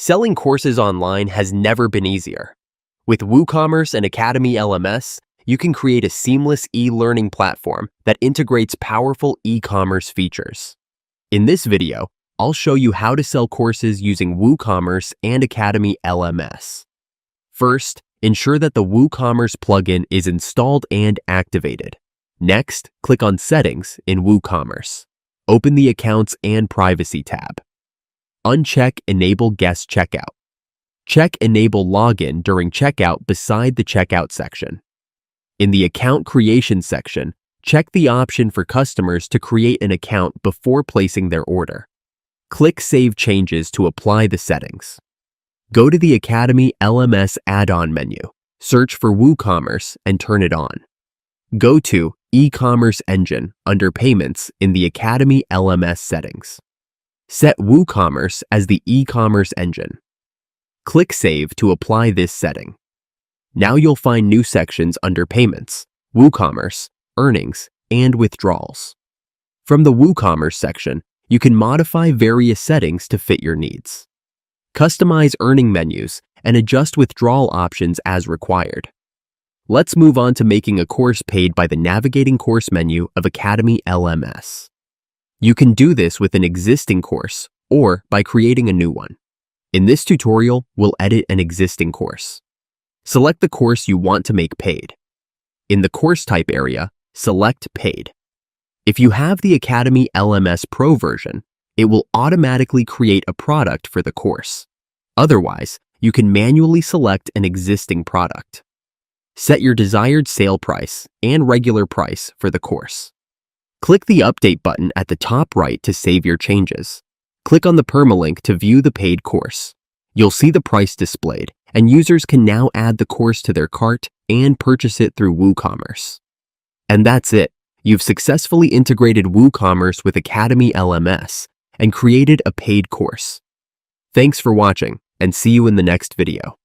Selling courses online has never been easier. With WooCommerce and Academy LMS, you can create a seamless e-learning platform that integrates powerful e-commerce features. In this video, I'll show you how to sell courses using WooCommerce and Academy LMS. First, ensure that the WooCommerce plugin is installed and activated. Next, click on Settings in WooCommerce. Open the Accounts and Privacy tab. Uncheck Enable Guest Checkout. Check Enable Login during checkout beside the Checkout section. In the Account Creation section, check the option for customers to create an account before placing their order. Click Save Changes to apply the settings. Go to the Academy LMS add-on menu, search for WooCommerce and turn it on. Go to eCommerce Engine under Payments in the Academy LMS settings. Set WooCommerce as the eCommerce engine. Click Save to apply this setting. Now you'll find new sections under Payments, WooCommerce, Earnings, and Withdrawals. From the WooCommerce section, you can modify various settings to fit your needs. Customize earning menus and adjust withdrawal options as required. Let's move on to making a course paid by the Navigating Course menu of Academy LMS. You can do this with an existing course or by creating a new one. In this tutorial, we'll edit an existing course. Select the course you want to make paid. In the Course Type area, select Paid. If you have the Academy LMS Pro version, it will automatically create a product for the course. Otherwise, you can manually select an existing product. Set your desired sale price and regular price for the course. Click the Update button at the top right to save your changes. Click on the permalink to view the paid course. You'll see the price displayed, and users can now add the course to their cart and purchase it through WooCommerce. And that's it. You've successfully integrated WooCommerce with Academy LMS and created a paid course. Thanks for watching, and see you in the next video.